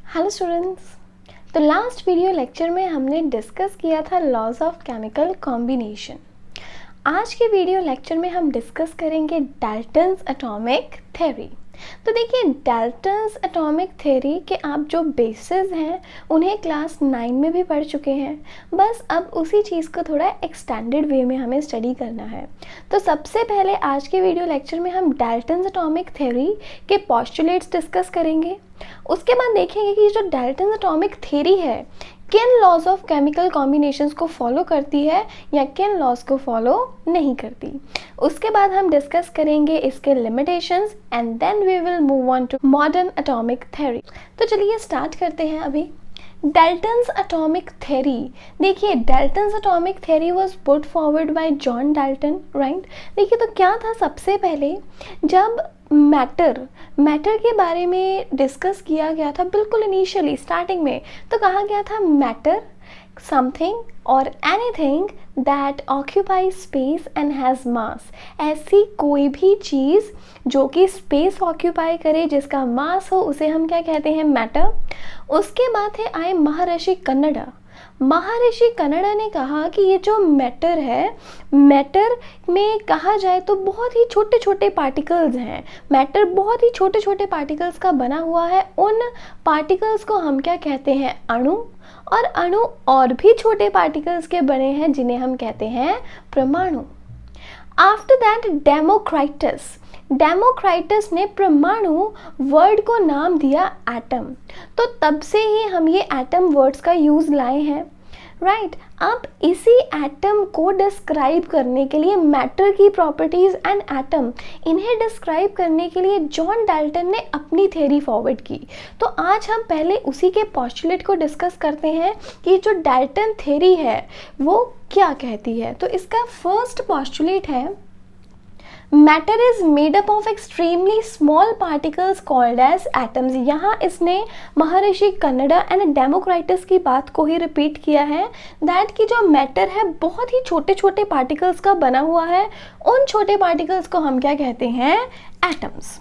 Hello students. तो last video lecture में हमने डिस्कस किया था लॉज ऑफ केमिकल कॉम्बिनेशन। आज के वीडियो लेक्चर में हम डिस्कस करेंगे डाल्टन्स एटॉमिक थ्योरी। तो देखिए, डाल्टन्स एटॉमिक थ्योरी के आप जो बेसिस हैं उन्हें क्लास 9 में भी पढ़ चुके हैं, बस अब उसी चीज़ को थोड़ा एक्सटेंडेड वे में हमें स्टडी करना है। तो सबसे पहले आज के वीडियो लेक्चर में हम डाल्टन्स एटॉमिक थ्योरी के पोस्टुलेट्स डिस्कस करेंगे। उसके बाद देखेंगे कि जो डाल्टन्स एटॉमिक थ्योरी है किन लॉज ऑफ केमिकल कॉम्बिनेशंस को फॉलो करती है या किन लॉज को फॉलो नहीं करती। उसके बाद हम डिस्कस करेंगे इसके limitations and then we will move on to modern atomic theory. तो चलिए स्टार्ट करते हैं अभी। डाल्टन्स एटॉमिक थ्योरी, देखिए Dalton's atomic theory was put forward by John Dalton, right. देखिए, तो क्या था, सबसे पहले जब मैटर के बारे में डिस्कस किया गया था बिल्कुल इनिशियली स्टार्टिंग में, तो कहा गया था मैटर समथिंग और anything that occupy space and has मास। ऐसी कोई भी चीज़ जो कि स्पेस ऑक्यूपाई करे, जिसका मास हो, उसे हम क्या कहते हैं, मैटर। उसके बाद है आए महर्षि कन्नडा। महर्षि कन्नडा ने कहा कि ये जो मैटर है, मैटर में कहा जाए तो बहुत ही छोटे छोटे पार्टिकल्स हैं। मैटर बहुत ही छोटे छोटे पार्टिकल्स का बना हुआ है। उन पार्टिकल्स को हम क्या कहते हैं, अणु। और अणु और भी छोटे पार्टिकल्स के बने हैं जिन्हें हम कहते हैं परमाणु। आफ्टर दैट डेमोक्राइटस ने परमाणु वर्ड को नाम दिया एटम। तो तब से ही हम ये एटम वर्ड्स का यूज़ लाए हैं, राइट। अब इसी एटम को डिस्क्राइब करने के लिए, मैटर की प्रॉपर्टीज एंड एटम, इन्हें डिस्क्राइब करने के लिए जॉन डाल्टन ने अपनी थ्योरी फॉरवर्ड की। तो आज हम पहले उसी के पोस्टुलेट को डिस्कस करते हैं कि जो डाल्टन थ्योरी है वो क्या कहती है। तो इसका फर्स्ट पोस्टुलेट है, matter is made up of extremely small particles called as atoms. यहाँ इसने महर्षि कन्नडा एंड डेमोक्राइटस की बात को ही रिपीट किया है, दैट कि जो मैटर है बहुत ही छोटे छोटे पार्टिकल्स का बना हुआ है। उन छोटे पार्टिकल्स को हम क्या कहते हैं, एटम्स,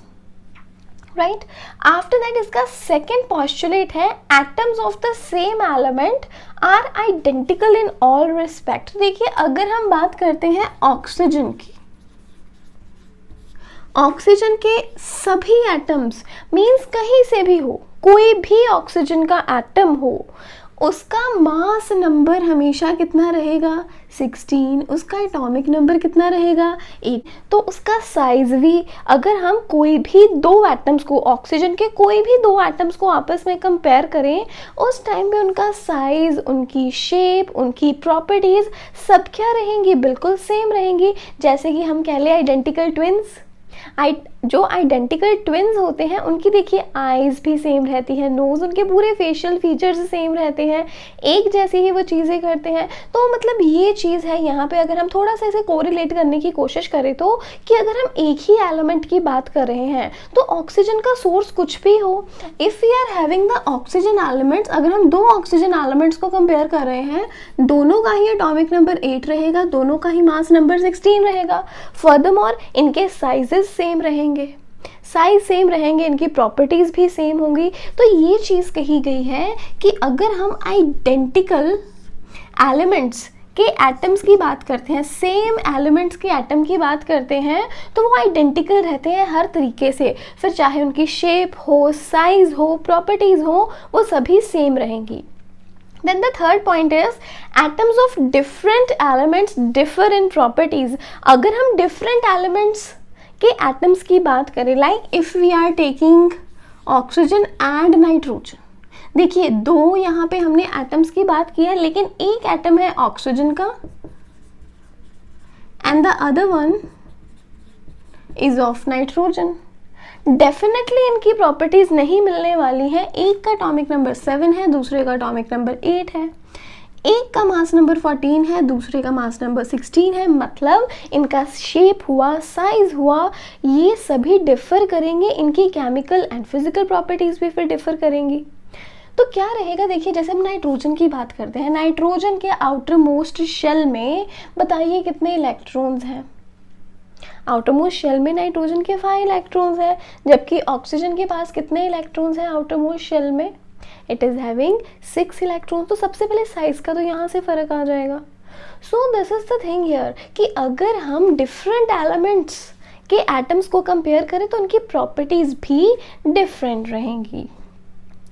राइट। आफ्टर दैट इसका सेकेंड पोस्टुलेट है, atoms of the same element are identical in all respect. देखिए, अगर हम बात करते हैं ऑक्सीजन की, ऑक्सीजन के सभी एटम्स मीन्स कहीं से भी हो, कोई भी ऑक्सीजन का एटम हो, उसका मास नंबर हमेशा कितना रहेगा, 16। उसका एटॉमिक नंबर कितना रहेगा, 8। तो उसका साइज भी, अगर हम कोई भी दो एटम्स को, ऑक्सीजन के कोई भी दो एटम्स को आपस में कंपेयर करें, उस टाइम पे उनका साइज, उनकी शेप, उनकी प्रॉपर्टीज सब क्या रहेंगी, बिल्कुल सेम रहेंगी। जैसे कि हम कह लें आइडेंटिकल ट्विन्स, जो आइडेंटिकल ट्विन्स होते हैं उनकी देखिए आईज भी सेम रहती है, नोज, उनके पूरे फेशियल फीचर्स सेम रहते हैं, एक जैसी ही वो चीज़ें करते हैं। तो मतलब ये चीज़ है यहाँ पे, अगर हम थोड़ा सा इसे कोरिलेट करने की कोशिश करें तो, कि अगर हम एक ही एलिमेंट की बात कर रहे हैं तो ऑक्सीजन का सोर्स कुछ भी हो, if we are having the oxygen elements, अगर हम दो ऑक्सीजन एलिमेंट्स को कंपेयर कर रहे हैं, दोनों का ही एटॉमिक नंबर 8 रहेगा, दोनों का ही मास नंबर 16 रहेगा। फर्दरमोर इनके साइजेस सेम रहेंगे, साइज सेम रहेंगे, इनकी प्रॉपर्टीज भी सेम होंगी। तो ये चीज़ कही गई है कि अगर हम आइडेंटिकल एलिमेंट्स के एटम्स की बात करते हैं, सेम एलिमेंट्स के एटम की बात करते हैं, तो वो आइडेंटिकल रहते हैं हर तरीके से, फिर चाहे उनकी शेप हो, साइज हो, प्रॉपर्टीज हो, वो सभी सेम रहेंगी। Then the third point is atoms of different elements differ in properties। अगर हम different elements के atoms की बात करें, like if we are taking oxygen and nitrogen, देखिए दो यहाँ पे हमने atoms की बात की है, लेकिन एक atom है ऑक्सीजन का and the other one is of nitrogen। Definitely इनकी प्रॉपर्टीज नहीं मिलने वाली है। एक का एटॉमिक नंबर 7 है, दूसरे का एटॉमिक नंबर 8 है। एक का मास नंबर 14 है, दूसरे का मास नंबर 16 है। मतलब इनका शेप हुआ, साइज हुआ, ये सभी डिफर करेंगे, इनकी केमिकल एंड फिजिकल प्रॉपर्टीज भी फिर डिफर करेंगी। तो क्या रहेगा, देखिए जैसे हम नाइट्रोजन की बात करते हैं, नाइट्रोजन के आउटर मोस्ट शेल में बताइए कितने इलेक्ट्रॉन्स हैं। आउटर मोस्ट शेल में नाइट्रोजन के 5 इलेक्ट्रॉन्स हैं, जबकि ऑक्सीजन के पास कितने इलेक्ट्रॉन्स हैं आउटर मोस्ट शेल में, इट इज़ हैविंग 6 इलेक्ट्रॉन। तो सबसे पहले साइज का तो यहाँ से फ़र्क आ जाएगा। So this is the thing here कि अगर हम डिफरेंट एलिमेंट्स के एटम्स को कंपेयर करें तो उनकी प्रॉपर्टीज भी डिफरेंट रहेंगी।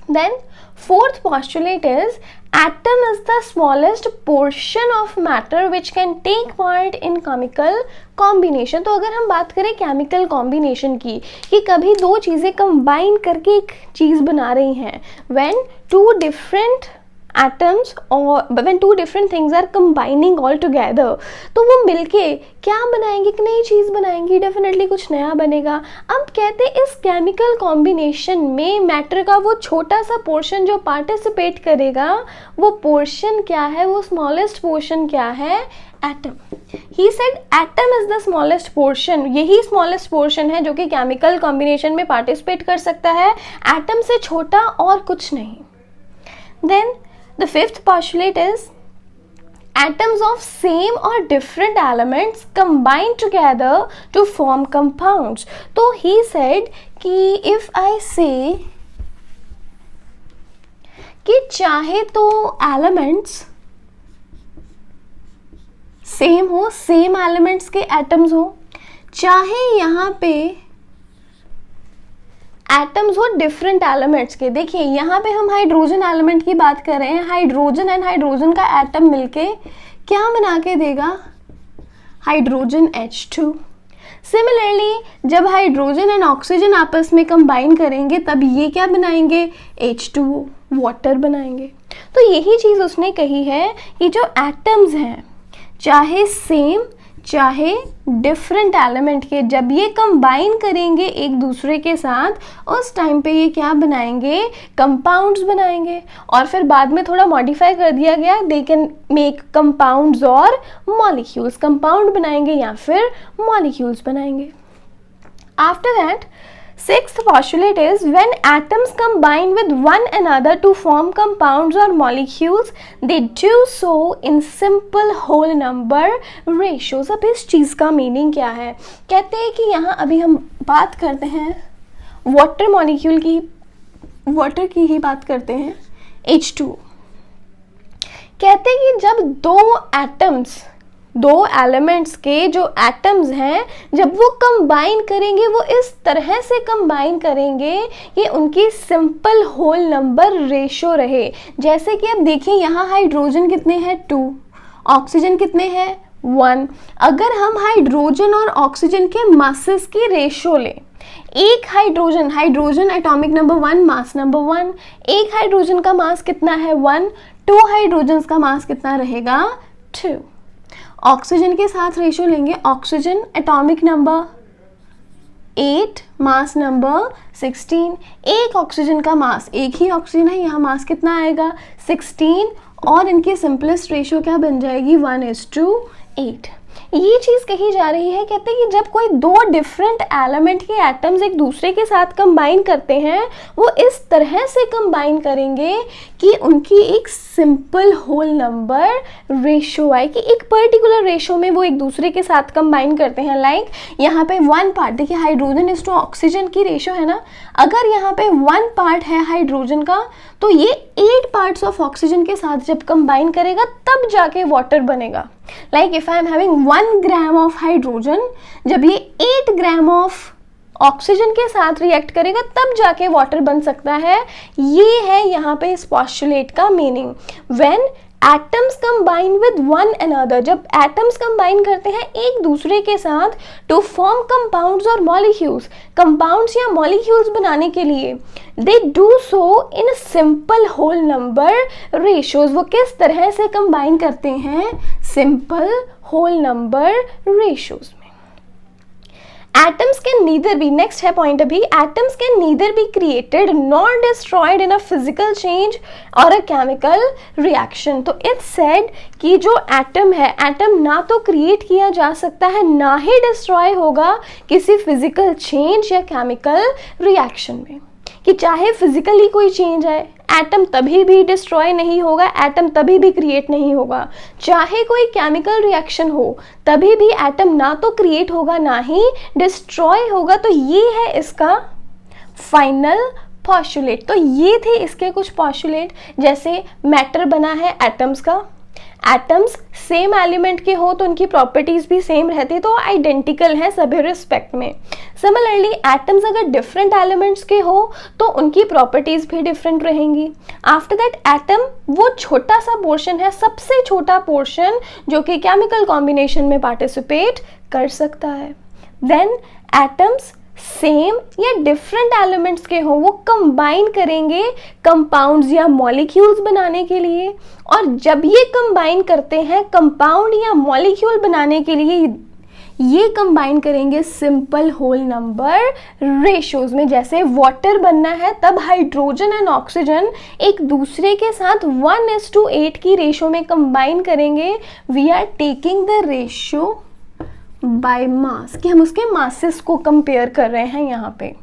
Then fourth postulate is atom is the smallest portion of matter which can take part in chemical combination। तो अगर हम बात करें केमिकल कॉम्बिनेशन की कि कभी दो चीज़ें कंबाइन करके एक चीज़ बना रही हैं, when two different atoms or when two different things are combining all together, तो वो मिलके क्या बनाएंगे, एक नई चीज़ बनाएंगी, डेफिनेटली कुछ नया बनेगा। अब कहते हैं इस केमिकल कॉम्बिनेशन में मैटर का वो छोटा सा पोर्शन जो पार्टिसिपेट करेगा, वो पोर्शन क्या है, वो स्मॉलेस्ट पोर्शन क्या है, atom. He said atom is the smallest portion, यही स्मॉलेस्ट पोर्शन है जो कि केमिकल कॉम्बिनेशन में पार्टिसिपेट कर सकता है, एटम से छोटा और कुछ नहीं। Then the fifth postulate is atoms of same or different elements combine together to form compounds। तो he said कि if I say कि चाहे तो elements सेम हो, सेम एलिमेंट्स के एटम्स हो, चाहे यहाँ पे एटम्स हो डिफरेंट एलिमेंट्स के। देखिए यहाँ पे हम हाइड्रोजन एलिमेंट की बात कर रहे हैं, हाइड्रोजन एंड हाइड्रोजन का एटम मिलके क्या बना के देगा, हाइड्रोजन H2। सिमिलरली जब हाइड्रोजन एंड ऑक्सीजन आपस में कंबाइन करेंगे तब ये क्या बनाएंगे, H2O, वाटर बनाएंगे। तो यही चीज़ उसने कही है कि जो एटम्स हैं चाहे सेम चाहे डिफरेंट एलिमेंट के, जब ये कंबाइन करेंगे एक दूसरे के साथ उस टाइम पे ये क्या बनाएंगे, कंपाउंड्स बनाएंगे। और फिर बाद में थोड़ा मॉडिफाई कर दिया गया, दे कैन मेक कंपाउंड्स और मॉलिक्यूल्स, कंपाउंड बनाएंगे या फिर मॉलिक्यूल्स बनाएंगे। After that sixth postulate is when atoms combine with one another to form compounds or molecules, they do so in simple whole number ratios। अब इस चीज़ का meaning क्या है, कहते हैं कि यहाँ अभी हम बात करते हैं वाटर मॉलिक्यूल की, वाटर की ही बात करते हैं, H2। कहते हैं कि जब दो एटम्स, दो एलिमेंट्स के जो एटम्स हैं जब वो कंबाइन करेंगे, वो इस तरह से कंबाइन करेंगे कि उनकी सिंपल होल नंबर रेशो रहे। जैसे कि अब देखिए यहाँ हाइड्रोजन कितने हैं, 2, ऑक्सीजन कितने हैं, 1। अगर हम हाइड्रोजन और ऑक्सीजन के मासेस की रेशो लें, एक hydrogen, hydrogen atomic number 1, mass number 1, एक हाइड्रोजन का मास कितना है, 1, 2 हाइड्रोजन का मास कितना रहेगा, 2। ऑक्सीजन के साथ रेशो लेंगे, oxygen atomic number 8, mass number 16, एक ऑक्सीजन का मास, एक ही ऑक्सीजन है, यहाँ मास कितना आएगा, 16, और इनकी सिंपलेस्ट रेशो क्या बन जाएगी, 1:8। ये चीज़ कही जा रही है, कहते हैं कि जब कोई दो डिफरेंट एलिमेंट के एटम्स एक दूसरे के साथ कंबाइन करते हैं, वो इस तरह से कंबाइन करेंगे कि उनकी एक सिंपल होल नंबर रेशो आए, कि एक पर्टिकुलर रेशो में वो एक दूसरे के साथ कंबाइन करते हैं। लाइक यहाँ पे 1 पार्ट, देखिए हाइड्रोजन इज टू ऑक्सीजन की रेशो है ना, अगर यहाँ पे 1 पार्ट है हाइड्रोजन का तो ये 8 पार्ट्स ऑफ ऑक्सीजन के साथ जब कंबाइन करेगा तब जाके वाटर बनेगा। Like if I am having 1 gram of hydrogen, जब ये 8 ग्राम ऑफ ऑक्सीजन के साथ रिएक्ट करेगा तब जाके वाटर बन सकता है। ये है यहाँ पे इस पोस्टुलेट का meaning. When atoms combine with one another, जब एटम्स कंबाइन करते हैं एक दूसरे के साथ टू फॉर्म कंपाउंड्स और मॉलिक्यूल्स, कंपाउंड्स या मॉलिक्यूल्स बनाने के लिए, they do so in simple whole number ratios. वो किस तरह से कंबाइन करते हैं, सिंपल होल नंबर रेशियोज में। Atoms can neither be, next है पॉइंट अभी, atoms can neither be created nor destroyed in a physical change or a chemical reaction। तो it's said कि जो एटम है, एटम ना तो क्रिएट किया जा सकता है ना ही डिस्ट्रॉय होगा किसी फिजिकल चेंज या केमिकल रिएक्शन में, कि चाहे फिजिकली कोई चेंज आए एटम तभी भी डिस्ट्रॉय नहीं होगा, एटम तभी भी क्रिएट नहीं होगा, चाहे कोई केमिकल रिएक्शन हो तभी भी एटम ना तो क्रिएट होगा ना ही डिस्ट्रॉय होगा। तो ये है इसका फाइनल पॉस्टुलेट। तो ये थे इसके कुछ पॉस्टुलेट, जैसे मैटर बना है एटम्स का, एटम्स सेम एलिमेंट के हो तो उनकी प्रॉपर्टीज भी सेम रहती, तो आइडेंटिकल हैं सभी रिस्पेक्ट में। सिमिलरली एटम्स अगर डिफरेंट एलिमेंट्स के हो तो उनकी प्रॉपर्टीज भी डिफरेंट रहेंगी। आफ्टर दैट एटम वो छोटा सा पोर्शन है, सबसे छोटा पोर्शन जो कि केमिकल कॉम्बिनेशन में पार्टिसिपेट कर सकता है। देन एटम्स सेम या डिफरेंट एलिमेंट्स के हो, वो कंबाइन करेंगे कंपाउंड्स या मॉलिक्यूल्स बनाने के लिए, और जब ये कंबाइन करते हैं कंपाउंड या मॉलिक्यूल बनाने के लिए ये कंबाइन करेंगे सिंपल होल नंबर रेशियोज में। जैसे वाटर बनना है तब हाइड्रोजन एंड ऑक्सीजन एक दूसरे के साथ 1:8 की रेशियो में कंबाइन करेंगे। We are taking the ratio by mass, कि हम उसके मासेस को कंपेयर कर रहे हैं यहाँ पे।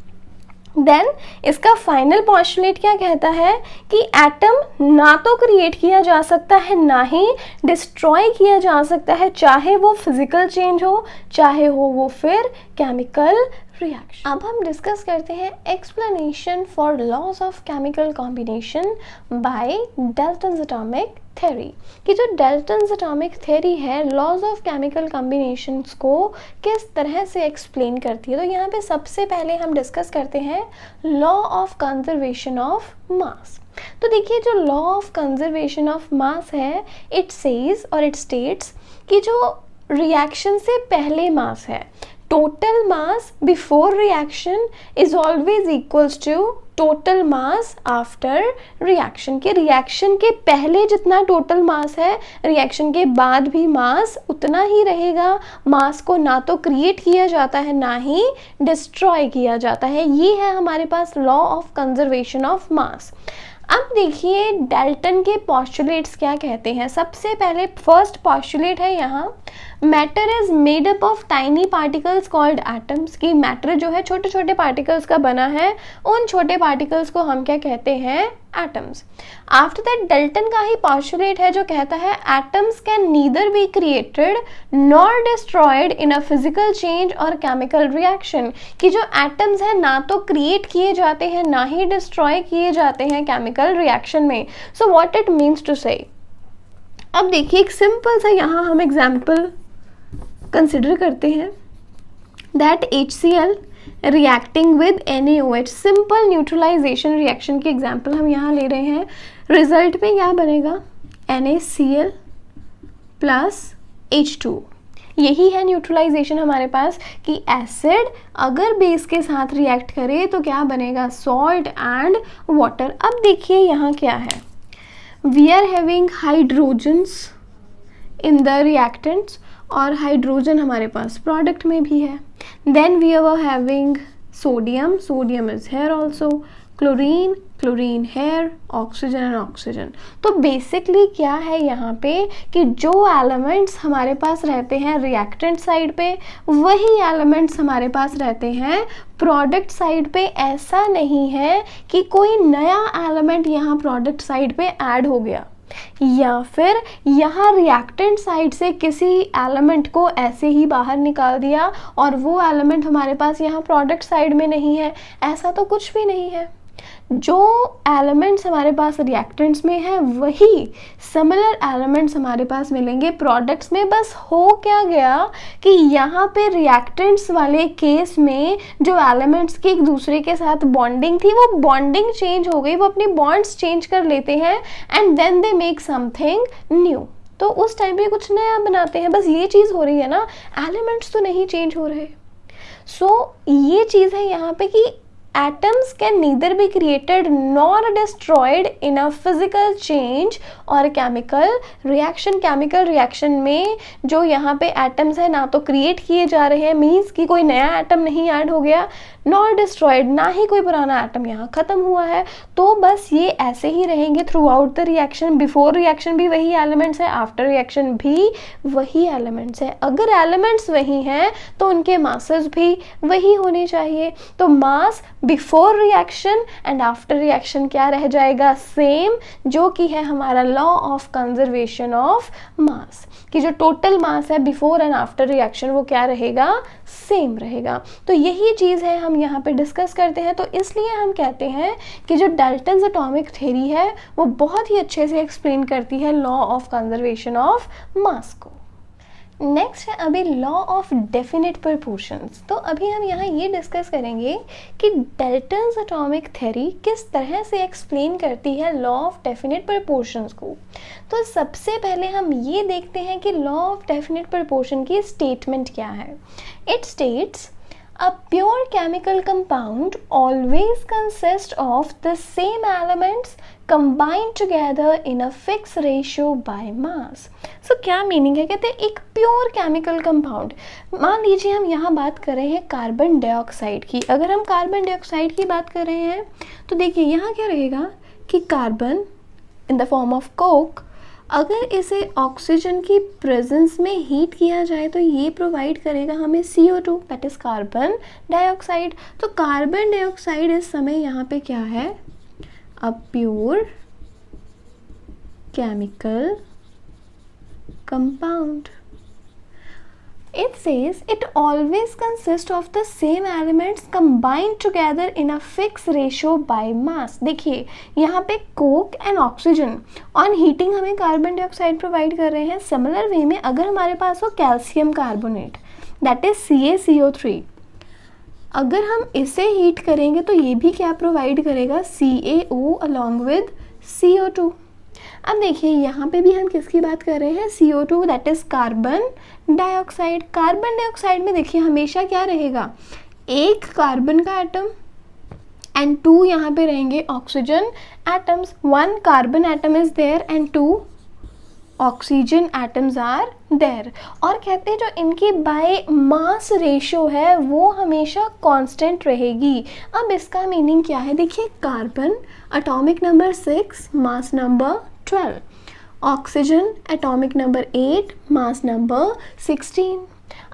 देन इसका फाइनल पॉस्टुलेट क्या कहता है कि एटम ना तो क्रिएट किया जा सकता है ना ही डिस्ट्रॉय किया जा सकता है, चाहे वो फिजिकल चेंज हो चाहे हो वो फिर केमिकल रिएक्शन। अब हम डिस्कस करते हैं explanation for laws of chemical combination by Dalton's atomic theory, कि जो डाल्टन्स एटॉमिक थ्योरी है लॉज ऑफ केमिकल कॉम्बिनेशंस को किस तरह से एक्सप्लेन करती है। तो यहाँ पे सबसे पहले हम डिस्कस करते हैं law of conservation of mass. तो देखिए जो law of conservation of mass है, इट सेज और इट स्टेट्स कि जो रिएक्शन से पहले मास है, total mass before reaction is always equals to total mass after reaction, के रिएक्शन के पहले जितना टोटल मास है रिएक्शन के बाद भी मास उतना ही रहेगा। मास को ना तो क्रिएट किया जाता है ना ही डिस्ट्रॉय किया जाता है। ये है हमारे पास law of conservation of mass. अब देखिए डाल्टन के पॉस्टुलेट्स क्या कहते हैं। सबसे पहले फर्स्ट पॉस्टुलेट है यहाँ, matter is made up of tiny particles called atoms, की मैटर जो है छोटे छोटे पार्टिकल्स का बना है, उन छोटे पार्टिकल्स को हम क्या कहते हैं, एटम्स। आफ्टर दैट डाल्टन का ही पॉस्टुलेट है जो कहता है atoms can neither be created nor destroyed in a physical change और केमिकल रिएक्शन, कि जो एटम्स है ना तो क्रिएट किए जाते हैं ना ही डिस्ट्रॉय किए जाते हैं केमिकल रिएक्शन में। So what it means to say, अब देखिए एक सिंपल सा यहाँ हम एग्जाम्पल कंसिडर करते हैं, that HCl reacting with NaOH, simple neutralization reaction की एग्जाम्पल हम यहाँ ले रहे हैं। रिजल्ट में क्या बनेगा, NaCl प्लस H2। यही है न्यूट्रलाइजेशन हमारे पास, कि एसिड अगर बेस के साथ रिएक्ट करे तो क्या बनेगा, सॉल्ट एंड वाटर। अब देखिए यहाँ क्या है, we are having hydrogens in the reactants, और हाइड्रोजन हमारे पास प्रोडक्ट में भी है। Then we are having sodium, sodium is here also, chlorine, chlorine here, oxygen and oxygen. तो बेसिकली क्या है यहाँ पे कि जो एलिमेंट्स हमारे पास रहते हैं रिएक्टेंट साइड पे वही एलिमेंट्स हमारे पास रहते हैं प्रोडक्ट साइड पे। ऐसा नहीं है कि कोई नया एलिमेंट यहाँ प्रोडक्ट साइड पे ऐड हो गया, या फिर यहाँ रिएक्टेंट साइड से किसी एलिमेंट को ऐसे ही बाहर निकाल दिया और वो एलिमेंट हमारे पास यहाँ प्रोडक्ट साइड में नहीं है। ऐसा तो कुछ भी नहीं है। जो एलिमेंट्स हमारे पास रिएक्टेंट्स में है वही सिमिलर एलिमेंट्स हमारे पास मिलेंगे प्रोडक्ट्स में। बस हो क्या गया कि यहाँ पे रिएक्टेंट्स वाले केस में जो एलिमेंट्स की एक दूसरे के साथ बॉन्डिंग थी वो बॉन्डिंग चेंज हो गई, वो अपनी बॉन्ड्स चेंज कर लेते हैं and then they make something new. तो उस टाइम पे कुछ नया बनाते हैं। बस ये चीज़ हो रही है ना, एलिमेंट्स तो नहीं चेंज हो रहे। सो ये चीज़ है यहाँ पे कि atoms can neither be created nor destroyed in a physical change और chemical reaction। chemical reaction में जो यहाँ पे atoms है ना तो create किए जा रहे हैं, मीन्स कि कोई नया atom नहीं ऐड हो गया, नॉट डिस्ट्रॉयड, ना ही कोई पुराना एटम यहाँ खत्म हुआ है। तो बस ये ऐसे ही रहेंगे through out the reaction. Before reaction भी वही एलिमेंट्स है, आफ्टर रिएक्शन भी वही एलिमेंट्स है। अगर एलिमेंट्स वही हैं तो उनके मासेस भी वही होने चाहिए। तो mass before reaction and after reaction क्या रह जाएगा, सेम, जो कि है हमारा law of conservation of mass, कि जो टोटल मास है बिफोर एंड आफ्टर रिएक्शन वो क्या रहेगा, सेम रहेगा। तो यही चीज़ है हम यहाँ पे डिस्कस करते हैं। तो इसलिए हम कहते हैं कि जो डाल्टन्स एटॉमिक थ्योरी है वो बहुत ही अच्छे से एक्सप्लेन करती है लॉ ऑफ कंजर्वेशन ऑफ मास को। नेक्स्ट है अभी लॉ ऑफ डेफिनेट प्रोपोर्शंस। तो अभी हम यहाँ ये डिस्कस करेंगे कि डाल्टन्स एटॉमिक थ्योरी किस तरह से एक्सप्लेन करती है लॉ ऑफ डेफिनेट प्रोपोर्शंस को। तो सबसे पहले हम ये देखते हैं कि लॉ ऑफ डेफिनेट प्रोपोर्शन की स्टेटमेंट क्या है। It states a pure chemical compound always consists of the same elements combined together in a fixed ratio by mass। So क्या मीनिंग है, कहते हैं एक प्योर केमिकल कंपाउंड, मान लीजिए हम यहाँ बात कर रहे हैं कार्बन डाइऑक्साइड की। अगर हम कार्बन डाइऑक्साइड की बात कर रहे हैं तो देखिए यहाँ क्या रहेगा कि carbon in the form of Coke, अगर इसे ऑक्सीजन की प्रेजेंस में हीट किया जाए तो ये प्रोवाइड करेगा हमें CO2, that is carbon dioxide. तो कार्बन डाइऑक्साइड इस समय यहाँ पे क्या है, a pure chemical compound. It says it always consists of the same elements combined together in a fixed ratio by mass। देखिए यहाँ पे Coke and oxygen on heating हमें कार्बन डाइऑक्साइड प्रोवाइड कर रहे हैं। सिमिलर वे में अगर हमारे पास हो calcium carbonate that is CaCO3, अगर हम इसे हीट करेंगे तो ये भी क्या प्रोवाइड करेगा, CaO अलॉन्ग विद CO2। अब देखिए यहाँ पे भी हम किसकी बात कर रहे हैं, CO2 that is carbon dioxide. Carbon dioxide में देखिए हमेशा क्या रहेगा, एक कार्बन का एटम एंड 2 यहाँ पे रहेंगे oxygen atoms. 1 carbon atom is there and 2 oxygen atoms are there. और कहते हैं जो इनकी बाय मास रेशियो है वो हमेशा कांस्टेंट रहेगी। अब इसका मीनिंग क्या है, देखिए carbon atomic number 6, mass number 12, oxygen atomic number 8, mass number 16।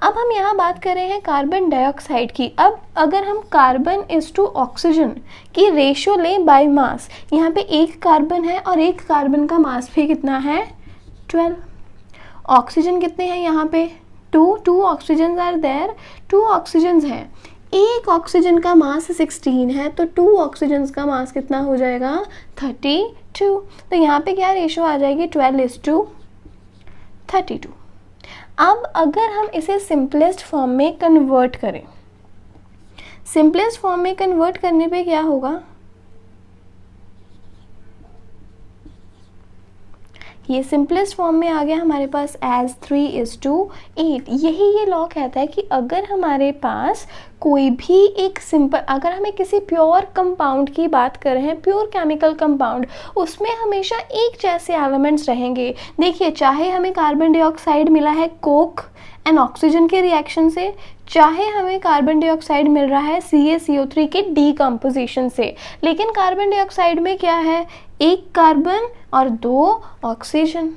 अब हम यहाँ बात कर रहे हैं कार्बन डाइऑक्साइड की। अब अगर हम कार्बन इज टू ऑक्सीजन की रेशियो लें बाय मास, यहाँ पे एक कार्बन है और एक कार्बन का मास भी कितना है, 12। ऑक्सीजन कितने हैं यहाँ पे, 2 ऑक्सीजन आर देयर, 2 ऑक्सीजन हैं। एक ऑक्सीजन का मास 16 है तो 2 ऑक्सीजन का मास कितना हो जाएगा, 32। तो यहाँ पे क्या रेशियो आ जाएगी, 12:32। अब अगर हम इसे सिंपलेस्ट फॉर्म में कन्वर्ट करें, सिंपलेस्ट फॉर्म में कन्वर्ट करने पे क्या होगा, ये सिंपलेस्ट फॉर्म में आ गया हमारे पास as 3:8। यही ये लॉ कहता है कि अगर हमारे पास कोई भी एक सिंपल, अगर हमें किसी प्योर कंपाउंड की बात कर रहे हैं, प्योर केमिकल कंपाउंड, उसमें हमेशा एक जैसे एलिमेंट्स रहेंगे। देखिए चाहे हमें कार्बन डाइऑक्साइड मिला है कोक एंड ऑक्सीजन के रिएक्शन से, चाहे हमें कार्बन डाइऑक्साइड मिल रहा है CaCO3 के डीकम्पोजिशन से, लेकिन कार्बन डाइऑक्साइड में क्या है, एक कार्बन और 2 ऑक्सीजन।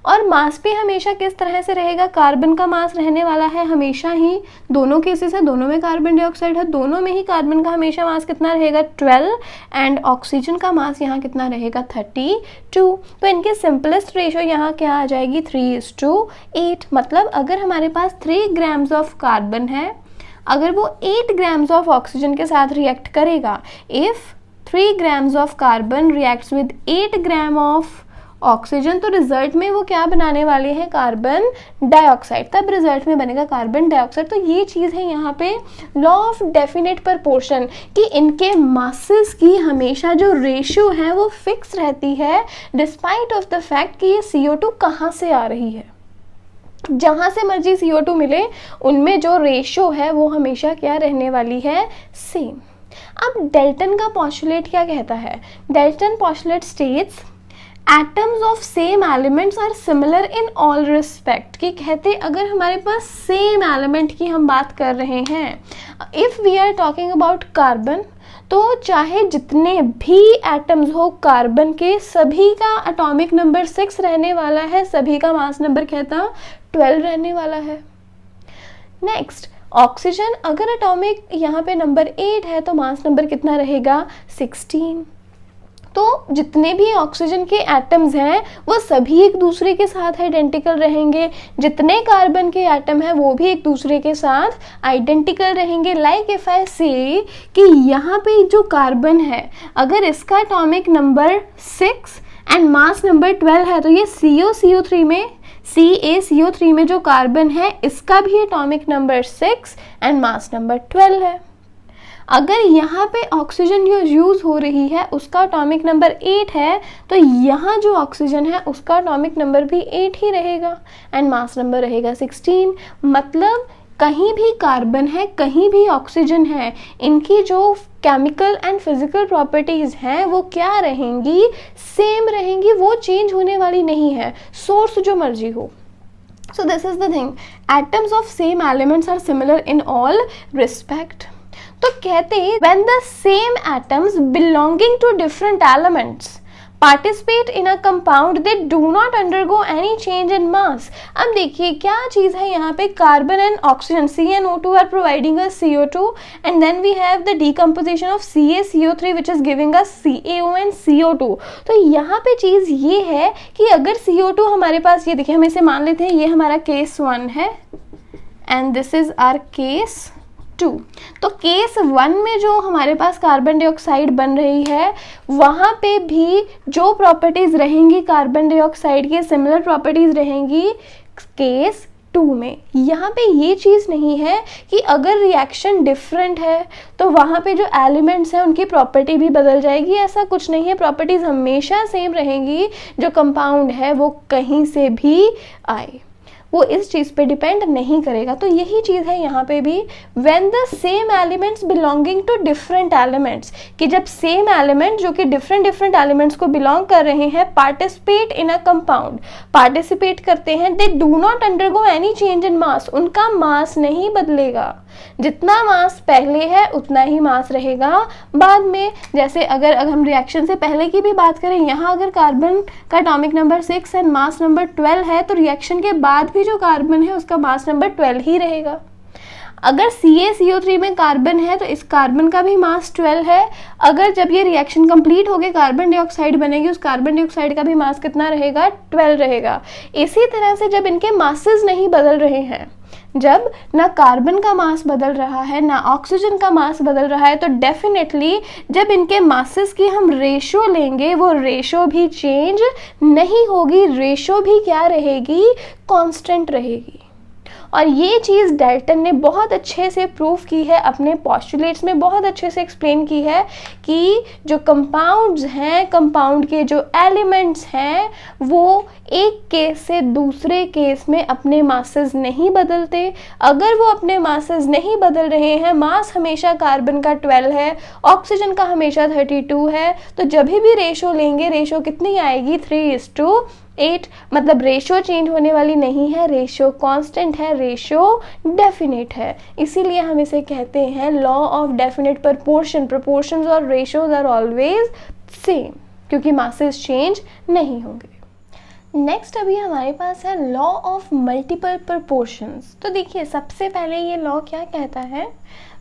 और मास भी हमेशा किस तरह से रहेगा, कार्बन का मास रहने वाला है हमेशा ही, दोनों केसेस है, दोनों में कार्बन डाइऑक्साइड है, दोनों में ही कार्बन का हमेशा मास कितना रहेगा, 12, एंड ऑक्सीजन का मास यहाँ कितना रहेगा, 32। तो इनके सिंपलेस्ट रेशियो यहाँ क्या आ जाएगी, 3:8। मतलब अगर हमारे पास 3 ग्राम्स ऑफ कार्बन है, अगर वो 8 ग्राम्स ऑफ ऑक्सीजन के साथ रिएक्ट करेगा, if 3 grams of carbon reacts with 8 gram of oxygen, तो रिजल्ट में वो क्या बनाने वाले हैं, कार्बन डाइऑक्साइड। तब रिजल्ट में बनेगा कार्बन डाइऑक्साइड। तो ये चीज़ है यहाँ पे लॉ ऑफ डेफिनेट प्रोपोर्शन, कि इनके मासेस की हमेशा जो रेशियो है वो फिक्स रहती है, डिस्पाइट ऑफ द फैक्ट कि ये CO2 कहाँ से आ रही है। जहाँ से मर्जी CO2 मिले, उनमें जो रेशियो है वो हमेशा क्या रहने वाली है, सेम। अब डाल्टन का पोस्टुलेट क्या कहता है, Dalton postulate states atoms of same elements are similar in all respect, कि कहते अगर हमारे पास सेम एलिमेंट की हम बात कर रहे हैं, if we are talking about carbon, तो चाहे जितने भी एटम्स हो कार्बन के, सभी का एटॉमिक नंबर 6 रहने वाला है, सभी का मास नंबर कहता 12 रहने वाला है। नेक्स्ट, ऑक्सीजन अगर एटॉमिक यहाँ पे नंबर 8 है तो मास नंबर कितना रहेगा 16। तो जितने भी ऑक्सीजन के एटम्स हैं वो सभी एक दूसरे के साथ आइडेंटिकल रहेंगे, जितने कार्बन के एटम हैं वो भी एक दूसरे के साथ आइडेंटिकल रहेंगे। लाइक इफ आई से कि यहाँ पे जो कार्बन है अगर इसका atomic number 6 and mass number 12 है तो ये CO3 में CaCO3 में जो कार्बन है इसका भी atomic number 6 and mass number 12 है। अगर यहाँ पे ऑक्सीजन जो यूज़ हो रही है उसका एटॉमिक नंबर 8 है तो यहाँ जो ऑक्सीजन है उसका एटॉमिक नंबर भी 8 ही रहेगा एंड मास नंबर रहेगा 16। मतलब कहीं भी कार्बन है कहीं भी ऑक्सीजन है, इनकी जो केमिकल एंड फिजिकल प्रॉपर्टीज़ हैं वो क्या रहेंगी, सेम रहेंगी, वो चेंज होने वाली नहीं है, सोर्स जो मर्जी हो। So this is the thing, atoms of same elements are similar in all respect। तो कहते हैं when the same atoms belonging to different elements participate in a compound they do not undergo any change in mass। अब देखिए क्या चीज़ है यहाँ पे, carbon and oxygen CnO2 are providing us CO2 and then we have the decomposition of CaCO3 which is giving us CaO and CO2। तो यहाँ पे चीज़ ये है कि अगर CO2 हमारे पास, ये देखिए हम इसे मान लेते हैं ये हमारा केस 1 है and this is our case 2। तो केस 1 में जो हमारे पास कार्बन डाइऑक्साइड बन रही है वहाँ पे भी जो प्रॉपर्टीज़ रहेंगी कार्बन डाइऑक्साइड की सिमिलर प्रॉपर्टीज़ रहेंगी केस 2 में। यहाँ पे ये चीज़ नहीं है कि अगर रिएक्शन डिफरेंट है तो वहाँ पे जो एलिमेंट्स हैं उनकी प्रॉपर्टी भी बदल जाएगी, ऐसा कुछ नहीं है। प्रॉपर्टीज़ हमेशा सेम रहेंगी, जो कंपाउंड है वो कहीं से भी आए वो इस चीज़ पे डिपेंड नहीं करेगा। तो यही चीज़ है यहाँ पे भी, when the same elements belonging to different elements, कि जब सेम एलिमेंट जो कि डिफरेंट एलिमेंट्स को बिलोंग कर रहे हैं participate in a compound, participate करते हैं, they do not undergo any change in mass, उनका मास नहीं बदलेगा, जितना मास पहले है उतना ही मास रहेगा बाद में। जैसे अगर हम रिएक्शन से पहले की भी बात करें, यहाँ अगर कार्बन का atomic number 6 and mass number 12 है तो रिएक्शन के बाद भी जो कार्बन है उसका मास नंबर 12 ही रहेगा। अगर CaCO3 में कार्बन है तो इस कार्बन का भी मास 12 है। अगर जब ये रिएक्शन कंप्लीट हो गए कार्बन डाइऑक्साइड बनेगी, उस कार्बन डाइऑक्साइड का भी मास कितना रहेगा 12 रहेगा। इसी तरह से जब इनके मासेस नहीं बदल रहे हैं, जब ना कार्बन का मास बदल रहा है ना ऑक्सीजन का मास बदल रहा है, तो डेफिनेटली जब इनके मासेस की हम रेशो लेंगे वो रेशो भी चेंज नहीं होगी, रेशो भी क्या रहेगी, कांस्टेंट रहेगी। और ये चीज़ डाल्टन ने बहुत अच्छे से प्रूव की है, अपने पोस्टुलेट्स में बहुत अच्छे से एक्सप्लेन की है कि जो कंपाउंड्स हैं, कंपाउंड के जो एलिमेंट्स हैं वो एक केस से दूसरे केस में अपने मासेस नहीं बदलते। अगर वो अपने मासेस नहीं बदल रहे हैं, मास हमेशा कार्बन का 12 है, ऑक्सीजन का हमेशा 32 है, तो जब भी रेशो लेंगे रेशो कितनी आएगी 3:8। मतलब रेशो चेंज होने वाली नहीं है, रेशो कांस्टेंट है, रेशो डेफिनेट है। इसीलिए हम इसे कहते हैं law of definite proportion. Proportions और रेशोज आर ऑलवेज सेम क्योंकि मासेस चेंज नहीं होंगे। नेक्स्ट अभी हमारे पास है लॉ ऑफ मल्टीपल प्रोपोर्शंस। तो देखिए सबसे पहले ये लॉ क्या कहता है,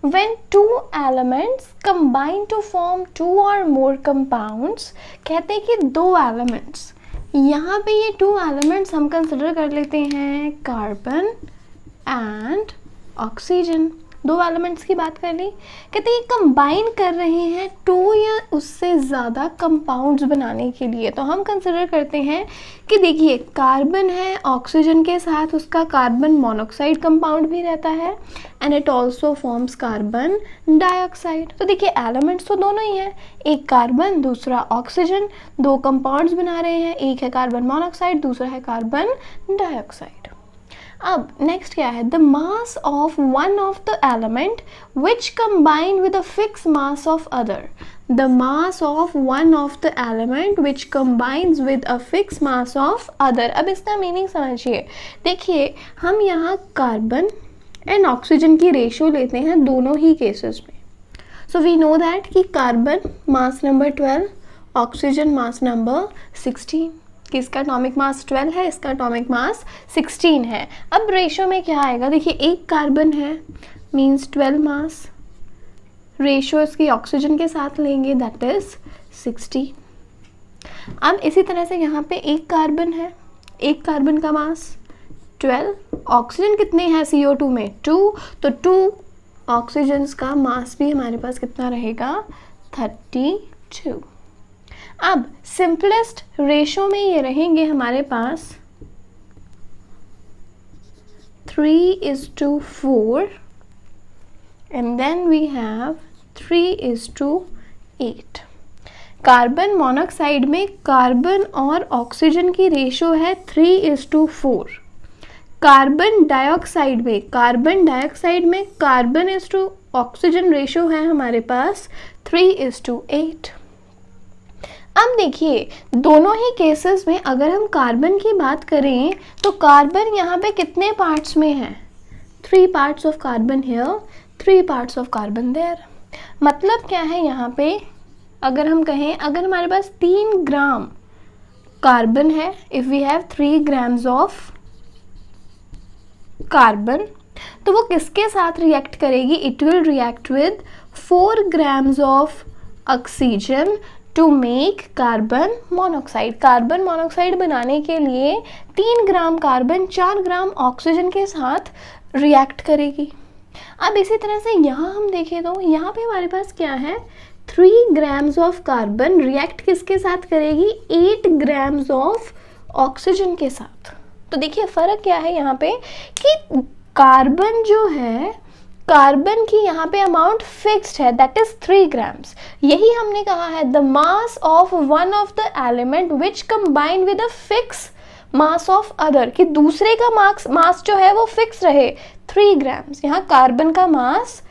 when two elements combine to form two or more compounds, कहते हैं कि दो एलिमेंट्स, यहाँ पे ये 2 एलिमेंट्स हम कंसिडर कर लेते हैं कार्बन एंड ऑक्सीजन, 2 एलिमेंट्स की बात कर ली। कहते हैं कंबाइन कर रहे हैं 2 या उससे ज़्यादा कंपाउंड्स बनाने के लिए, तो हम कंसिडर करते हैं कि देखिए कार्बन है, ऑक्सीजन के साथ उसका कार्बन मोनोऑक्साइड कंपाउंड भी रहता है and it also forms carbon dioxide. तो देखिए एलिमेंट्स तो दोनों ही हैं, एक कार्बन दूसरा ऑक्सीजन, 2 कंपाउंड्स बना रहे हैं, एक है कार्बन मोनोऑक्साइड दूसरा है कार्बन डाइऑक्साइड। अब नेक्स्ट क्या है, the mass of one of the element which combine with a fix mass of other, the mass of one of the element which combines with a fix mass of other. अब इसका meaning समझिए, देखिए हम यहाँ carbon and oxygen की ratio लेते हैं दोनों ही केसेस में। सो वी नो दैट कि carbon mass number 12, oxygen mass number 16, कि इसका एटॉमिक मास 12 है, इसका एटॉमिक मास 16 है। अब रेशियो में क्या आएगा, देखिए एक कार्बन है मीन्स 12 मास, रेशियो इसकी ऑक्सीजन के साथ लेंगे दैट इज 60। अब इसी तरह से यहाँ पे एक कार्बन है, एक कार्बन का मास 12, ऑक्सीजन कितने हैं CO2 में 2, तो 2 ऑक्सीजन्स का मास भी हमारे पास कितना रहेगा 32। अब सिंपलेस्ट रेशो में ये रहेंगे हमारे पास 3:4 and then we have 3:8। Carbon monoxide में कार्बन और ऑक्सीजन की रेशो है 3:4। कार्बन डाइऑक्साइड में carbon is to oxygen ratio है हमारे पास 3:8। अब देखिए दोनों ही केसेस में अगर हम कार्बन की बात करें तो कार्बन यहाँ पे कितने पार्ट्स में है, 3 parts of carbon here, 3 parts of carbon there. मतलब क्या है यहाँ पे, अगर हम कहें अगर हमारे पास 3 ग्राम कार्बन है, if we have 3 grams of carbon, तो वो किसके साथ रिएक्ट करेगी, it will react with 4 grams of oxygen to make carbon monoxide. Carbon monoxide बनाने के लिए 3 ग्राम कार्बन 4 ग्राम ऑक्सीजन के साथ रिएक्ट करेगी। अब इसी तरह से यहाँ हम देखें तो यहाँ पे हमारे पास क्या है, 3 ग्राम्स ऑफ कार्बन रिएक्ट किसके साथ करेगी, 8 ग्राम्स ऑफ ऑक्सीजन के साथ। तो देखिए फ़र्क क्या है यहाँ पे कि कार्बन जो है, कार्बन की यहाँ पे अमाउंट फिक्स्ड है दैट इज 3 ग्राम्स। यही हमने कहा है the mass of one of the element which combine with a fix mass of other, कि दूसरे का मास जो है वो फिक्स रहे 3 ग्राम्स। यहाँ कार्बन का मास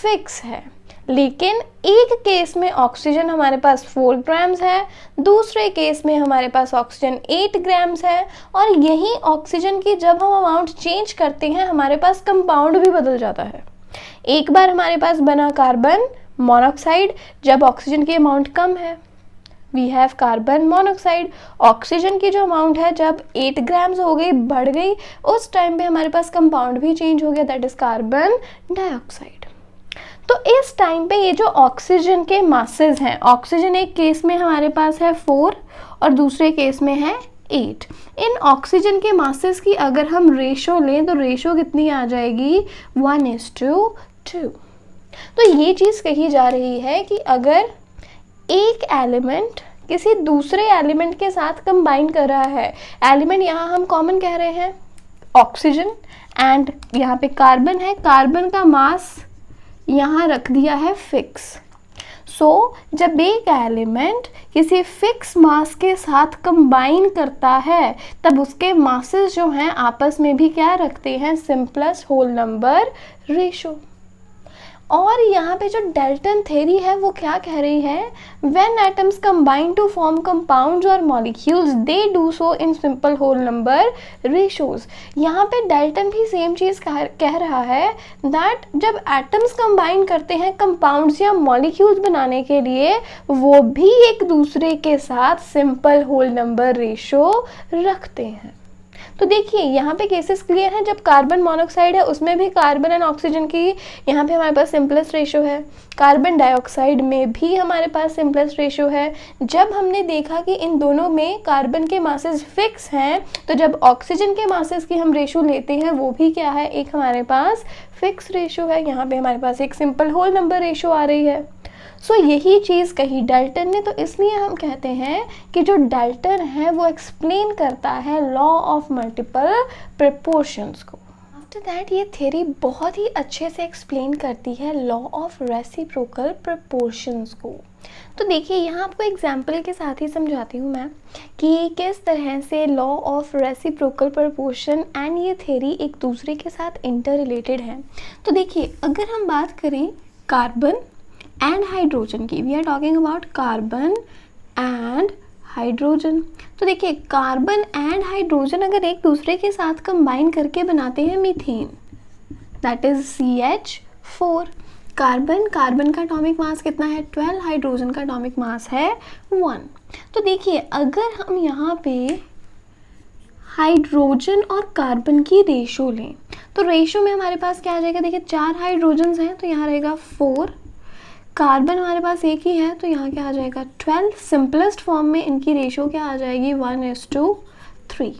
फिक्स है, लेकिन एक केस में ऑक्सीजन हमारे पास 4 ग्राम्स है, दूसरे केस में हमारे पास ऑक्सीजन 8 ग्राम्स है, और यही ऑक्सीजन की जब हम अमाउंट चेंज करते हैं हमारे पास कंपाउंड भी बदल जाता है। एक बार हमारे पास बना कार्बन मोनोक्साइड जब ऑक्सीजन की अमाउंट कम है, we have carbon monoxide. Oxygen की जो अमाउंट है जब 8 ग्राम्स हो गई, बढ़ गई, उस टाइम पे हमारे पास कंपाउंड भी चेंज हो गया दैट इज कार्बन डाइऑक्साइड। तो इस टाइम पे ये जो ऑक्सीजन के मासेस हैं, ऑक्सीजन एक केस में हमारे पास है 4 और दूसरे केस में है 8। इन ऑक्सीजन के मासेस की अगर हम रेशो लें तो रेशो कितनी आ जाएगी, 1:2। तो ये चीज़ कही जा रही है कि अगर एक एलिमेंट किसी दूसरे एलिमेंट के साथ कंबाइन कर रहा है, एलिमेंट यहाँ हम कॉमन कह रहे हैं ऑक्सीजन, एंड यहाँ पे कार्बन है, कार्बन का मास यहाँ रख दिया है फिक्स। सो जब एक एलिमेंट किसी फिक्स मास के साथ कंबाइन करता है तब उसके मासेस जो हैं आपस में भी क्या रखते हैं, सिंपलेस्ट होल नंबर रेशो। और यहाँ पे जो डेल्टन थ्योरी है वो क्या कह रही है, when atoms combine to form compounds और molecules they do so in simple whole number ratios. यहाँ पे डेल्टन भी सेम चीज़ कह रहा है दैट जब एटम्स कंबाइन करते हैं कंपाउंड्स या मॉलिक्यूल्स बनाने के लिए, वो भी एक दूसरे के साथ सिंपल होल नंबर रेशो रखते हैं। तो देखिए यहाँ पे केसेस क्लियर हैं, जब कार्बन मोनोक्साइड है उसमें भी कार्बन एंड ऑक्सीजन की यहाँ पे हमारे पास सिंपलेस्ट रेशो है, कार्बन डाइऑक्साइड में भी हमारे पास सिंपलेस्ट रेशो है। जब हमने देखा कि इन दोनों में कार्बन के मासेस फिक्स हैं, तो जब ऑक्सीजन के मासेस की हम रेशो लेते हैं वो भी क्या है, एक हमारे पास फिक्स रेशो है। यहाँ पे हमारे पास एक सिंपल होल नंबर रेशो आ रही है। सो यही चीज़ कही डाल्टन ने, तो इसलिए हम कहते हैं कि जो डाल्टन है वो एक्सप्लेन करता है लॉ ऑफ मल्टीपल प्रोपोर्शंस को। आफ्टर दैट ये थ्योरी बहुत ही अच्छे से एक्सप्लेन करती है लॉ ऑफ रेसिप्रोकल प्रोपोर्शंस को। तो देखिए यहाँ आपको एग्जाम्पल के साथ ही समझाती हूँ मैं कि किस तरह से law of reciprocal proportion and ये थ्योरी एक दूसरे के साथ इंटर रिलेटेड है। तो देखिए अगर हम बात करें कार्बन एंड हाइड्रोजन की, we are talking about carbon and hydrogen. तो देखिए कार्बन एंड हाइड्रोजन अगर एक दूसरे के साथ कंबाइन करके बनाते हैं methane, that is CH4। Carbon का एटॉमिक मास कितना है 12, हाइड्रोजन का एटॉमिक मास है 1। तो देखिए अगर हम यहाँ पे हाइड्रोजन और कार्बन की रेशो लें तो रेशो में हमारे पास क्या आ जाएगा, देखिए 4 हाइड्रोजन्स हैं तो यहाँ रहेगा 4, कार्बन हमारे पास एक ही है तो यहाँ क्या आ जाएगा 12। सिंपलेस्ट फॉर्म में इनकी रेशो क्या आ जाएगी 1:3।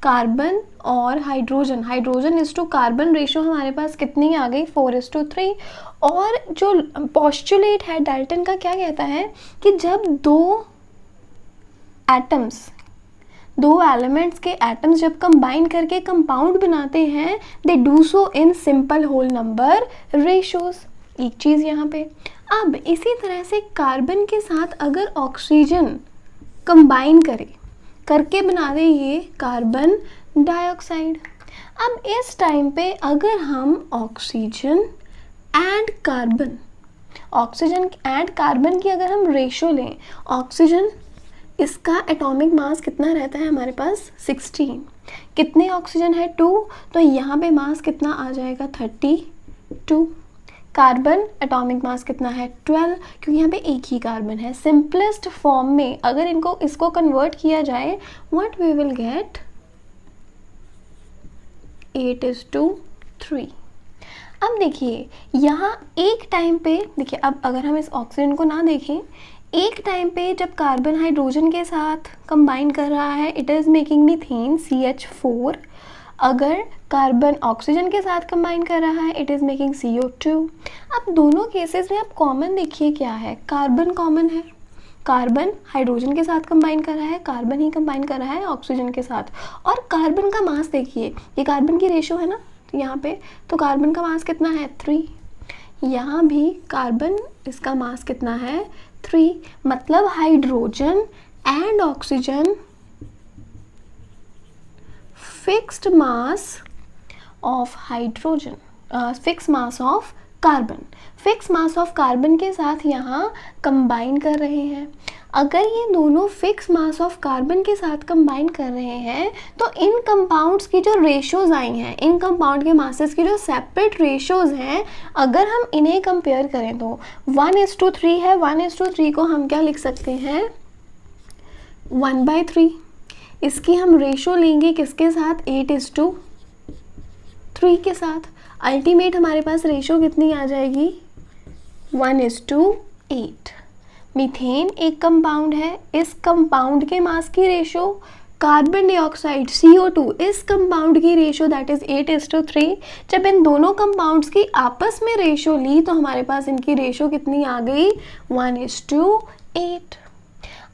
कार्बन और hydrogen, hydrogen is to carbon ratio हमारे पास कितनी आ गई 4:3। और जो पोस्टुलेट है डाल्टन का क्या कहता है कि जब दो एटम्स, दो एलिमेंट्स के एटम्स जब कंबाइन करके कंपाउंड बनाते हैं they do so in simple whole number ratios. एक चीज़ यहाँ पे। अब इसी तरह से कार्बन के साथ अगर ऑक्सीजन कंबाइन करके बना दे ये कार्बन डाइऑक्साइड। अब इस टाइम पे अगर हम ऑक्सीजन एंड कार्बन की अगर हम रेशो लें, ऑक्सीजन इसका एटॉमिक मास कितना रहता है हमारे पास 16, कितने ऑक्सीजन है 2, तो यहाँ पे मास कितना आ जाएगा 32। कार्बन एटॉमिक मास कितना है 12, क्योंकि यहाँ पे एक ही कार्बन है। सिंपलेस्ट फॉर्म में अगर इसको कन्वर्ट किया जाए व्हाट वी विल गेट 8:3। अब देखिए यहाँ एक टाइम पे, देखिए अब अगर हम इस ऑक्सीजन को ना देखें, एक टाइम पे जब कार्बन हाइड्रोजन के साथ कंबाइन कर रहा है it is making methane CH4। अगर कार्बन ऑक्सीजन के साथ कंबाइन कर रहा है इट इज़ मेकिंग CO2। अब दोनों केसेस में आप कॉमन देखिए क्या है, कार्बन कॉमन है, कार्बन हाइड्रोजन के साथ कंबाइन कर रहा है, कार्बन ही कंबाइन कर रहा है ऑक्सीजन के साथ। और कार्बन का मास देखिए, ये कार्बन की रेशो है ना तो यहाँ पे, तो कार्बन का मास कितना है 3, यहाँ भी कार्बन इसका मास कितना है 3, मतलब hydrogen and oxygen fixed mass of hydrogen, fix mass of carbon, fix mass of carbon के साथ यहाँ कंबाइन कर रहे हैं। अगर ये दोनों फिक्स मास ऑफ कार्बन के साथ कंबाइन कर रहे हैं तो इन कंपाउंड्स की जो रेशोज आई हैं, इन कंपाउंड के मासेस की जो सेपरेट रेशोज हैं, अगर हम इन्हें कंपेयर करें तो 1:3 है। 1:3 को हम क्या लिख सकते हैं 1/3। इसकी हम रेशो लेंगे किसके साथ 8:3 के साथ। अल्टीमेट हमारे पास रेशो कितनी आ जाएगी 1:8। मीथेन एक कंपाउंड है, इस कंपाउंड के मास की रेशो, कार्बन डाइऑक्साइड CO2 इस कंपाउंड की रेशो दैट इज 8:3। जब इन दोनों कंपाउंड्स की आपस में रेशो ली तो हमारे पास इनकी रेशो कितनी आ गई 1:8।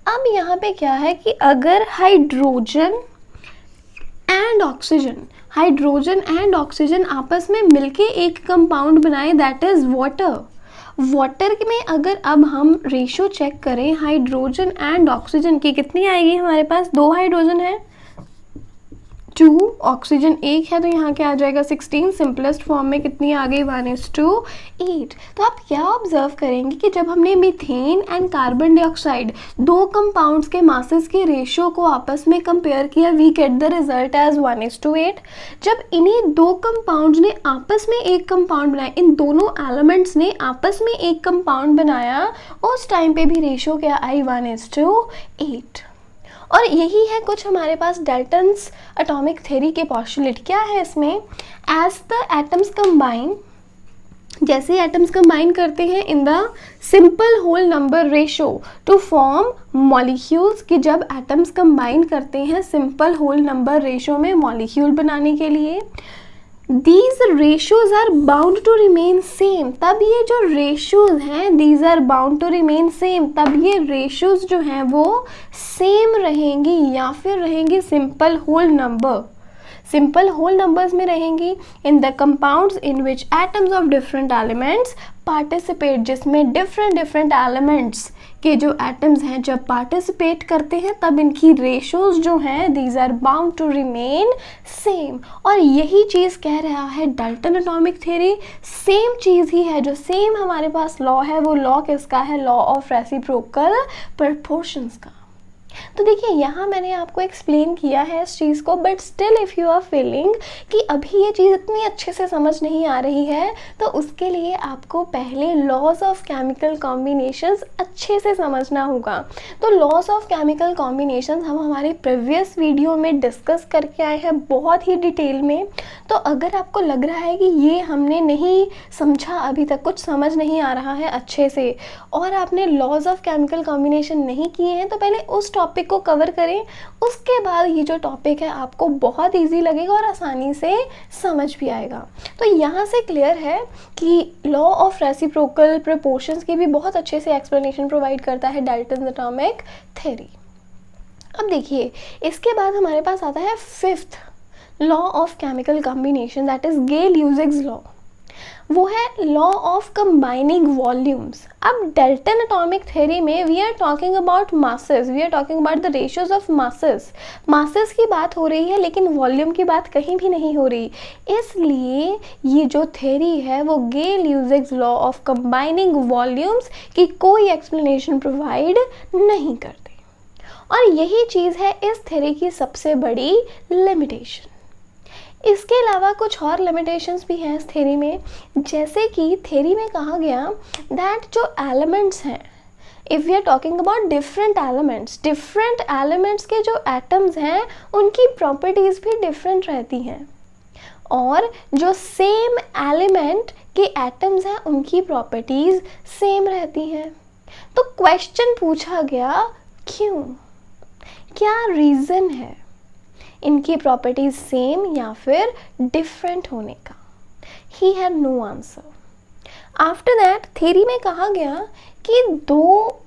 अब यहाँ पे क्या है कि अगर हाइड्रोजन एंड ऑक्सीजन आपस में मिलके एक कंपाउंड बनाए दैट इज वाटर में अगर अब हम रेशो चेक करें हाइड्रोजन एंड ऑक्सीजन की कितनी आएगी, हमारे पास 2 हाइड्रोजन है 2, ऑक्सीजन 1 है तो यहाँ क्या आ जाएगा 16। सिंपलेस्ट फॉर्म में कितनी आ गई 1:8। तो आप क्या ऑब्जर्व करेंगे कि जब हमने मीथेन एंड कार्बन डाइऑक्साइड दो कंपाउंड्स के मासेस की रेशो को आपस में कंपेयर किया we get the result as 1:8। जब इन्हीं दो कंपाउंड्स ने आपस में एक कंपाउंड बनाया, इन दोनों एलिमेंट्स ने आपस में एक कंपाउंड बनाया, उस टाइम पे भी रेशो क्या आई 1:8। और यही है कुछ हमारे पास डाल्टन्स एटॉमिक थ्योरी के पोस्टुलेट। क्या है इसमें, एज द एटम्स कंबाइन, जैसे एटम्स कंबाइन करते हैं in the simple whole number ratio to form molecules, कि जब एटम्स कंबाइन करते हैं सिंपल होल नंबर रेशो में मॉलिक्यूल बनाने के लिए, these ratios are bound to remain same। तब ये जो ratios हैं these are bound to remain same, तब ये ratios जो हैं वो सेम रहेंगी या फिर रहेंगी सिंपल होल नंबर्स में रहेंगी in the compounds in which atoms of different elements participate, जिसमें डिफरेंट एलिमेंट्स के जो एटम्स हैं जब पार्टिसिपेट करते हैं तब इनकी रेशोज जो हैं these are bound to remain same. और यही चीज़ कह रहा है डाल्टन एटॉमिक थ्योरी, सेम चीज़ ही है, जो सेम हमारे पास लॉ है वो लॉ किसका है, लॉ ऑफ रेसिप्रोकल प्रोपोर्शंस का। तो देखिए यहाँ मैंने आपको एक्सप्लेन किया है इस चीज़ को, but still if you are feeling कि अभी ये चीज़ इतनी अच्छे से समझ नहीं आ रही है, तो उसके लिए आपको पहले लॉज ऑफ केमिकल कॉम्बिनेशंस अच्छे से समझना होगा। तो लॉज ऑफ केमिकल कॉम्बिनेशंस हम हमारे प्रीवियस वीडियो में डिस्कस करके आए हैं बहुत ही डिटेल में। तो अगर आपको लग रहा है कि ये हमने नहीं समझा, अभी तक कुछ समझ नहीं आ रहा है अच्छे से, और आपने लॉज ऑफ केमिकल कॉम्बिनेशन नहीं किए हैं, तो पहले उस टॉपिक को कवर करें। उसके बाद ये जो टॉपिक है आपको बहुत इजी लगेगा और आसानी से समझ भी आएगा। तो यहाँ से क्लियर है कि लॉ ऑफ रेसिप्रोकल प्रोपोर्शंस की भी बहुत अच्छे से एक्सप्लेनेशन प्रोवाइड करता है डाल्टन्स एटॉमिक थ्योरी। अब देखिए इसके बाद हमारे पास आता है fifth law of chemical combination, that is Gay Lussac's law. वो है लॉ ऑफ कंबाइनिंग वॉल्यूम्स। अब डाल्टन एटॉमिक थ्योरी में we are talking about masses, we are talking about the ratios of masses की बात हो रही है, लेकिन वॉल्यूम की बात कहीं भी नहीं हो रही। इसलिए ये जो थ्योरी है वो गेल-यूजिग्स लॉ ऑफ कंबाइनिंग वॉल्यूम्स की कोई एक्सप्लेनेशन प्रोवाइड नहीं करती, और यही चीज़ है इस थ्योरी की सबसे बड़ी लिमिटेशन। इसके अलावा कुछ और लिमिटेशंस भी हैं इस थ्योरी में, जैसे कि थ्योरी में कहा गया दैट जो एलिमेंट्स हैं, if we are talking about different elements के जो एटम्स हैं उनकी प्रॉपर्टीज़ भी डिफरेंट रहती हैं, और जो सेम एलिमेंट के एटम्स हैं उनकी प्रॉपर्टीज़ सेम रहती हैं। तो क्वेश्चन पूछा गया क्यों, क्या रीज़न है इनकी प्रॉपर्टीज सेम या फिर डिफरेंट होने का। He had no answer. After that theory में कहा गया कि दो